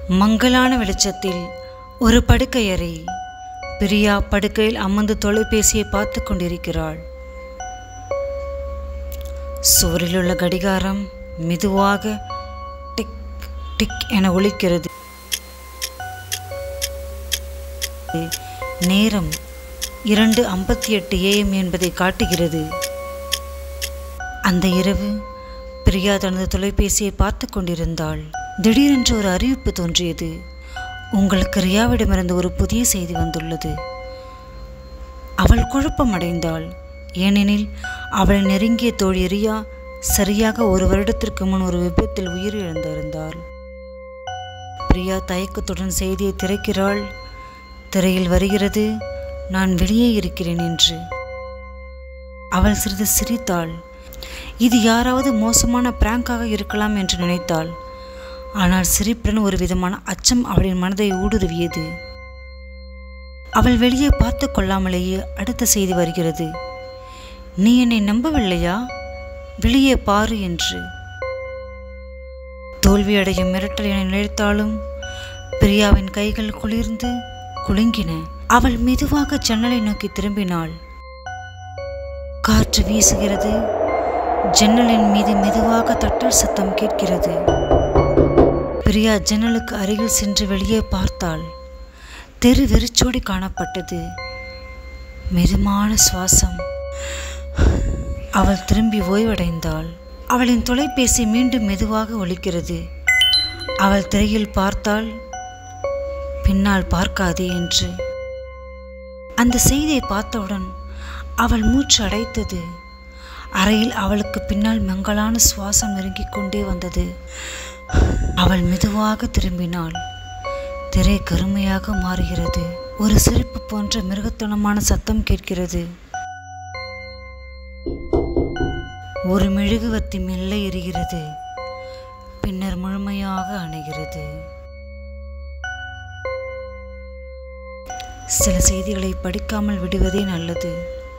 மங்கலான வெளிச்சத்தில் ஒரு படுக்கையறை. பிரியா படுக்கையில் அமர்ந்து தொலைபேசியை பார்த்து கொண்டிருக்கிறாள். சுவரில் உள்ள கடிகாரம் மெதுவாக டிக் டிக் என ஒலிக்கிறது. நேரம் 2:58 AM என்பதை காட்டுகிறது. அந்த இரவு பிரியா தனது தொலைபேசியை பார்த்து கொண்டிருந்தாள். திடீரென்று ஒரு அறிவிப்பு தோன்றியது. உங்களுக்கு ரியாவிடமிருந்து ஒரு புதிய செய்தி வந்துள்ளது. அவள் குழப்பமடைந்தாள். ஏனெனில் அவள் நெருங்கிய தோழி ரியா சரியாக 1 வருடத்திற்கு முன் ஒரு விபத்தில் உயிரிழந்திருந்தாள். பிரியா தயக்கத்துடன் செய்தியை திறக்கிறாள். திரையில் வருகிறது, நான் வெளியே இருக்கிறேன் என்று. அவள் சிறிது சிரித்தாள். இது யாராவது மோசமான பிராங்காக இருக்கலாம் என்று நினைத்தாள். ஆனால் சிரிப்புடன் ஒரு விதமான அச்சம் அவளின் மனதை ஊடுருவியது. அவள் வெளியே பார்த்து கொள்ளாமலேயே அடுத்த செய்தி வருகிறது. நீ என்னை நம்பவில்லையா? வெளியே பாரு என்று. தோல்வியடையும் மிரட்டல் என நினைத்தாலும் பிரியாவின் கைகள் குளிர்ந்து குலுங்கின. அவள் மெதுவாக ஜன்னலை நோக்கி திரும்பினாள். காற்று வீசுகிறது. ஜன்னலின் மீது மெதுவாக தட்டல் சத்தம் கேட்கிறது. பிரியா ஜன்னலுக்கு அருகில் சென்று வெளியே பார்த்தாள். தெரு வெறிச்சோடி காணப்பட்டது. மெதுமான சுவாசம். அவள் திரும்பி ஓய்வடைந்தாள். அவளின் தொலைபேசி மீண்டும் மெதுவாக ஒலிக்கிறது. அவள் திரையில் பார்த்தாள், பின்னால் பார்க்காதே என்று. அந்த செய்தியை பார்த்தவுடன் அவள் மூச்சு அடைத்தது. அறையில் அவளுக்கு பின்னால் மங்கலான சுவாசம் நெருங்கிக் கொண்டே வந்தது. அவள் மெதுவாக திரும்பினாள். திரை கருமையாக மாறுகிறது. ஒரு சிரிப்பு போன்ற மிருகத்தனமான சத்தம் கேட்கிறது. ஒரு மெழுகுவர்த்தி மெல்ல எரிகிறது. பின்னர் முழுமையாக அணைகிறது. சில செய்திகளை படிக்காமல் விடுவதே நல்லது.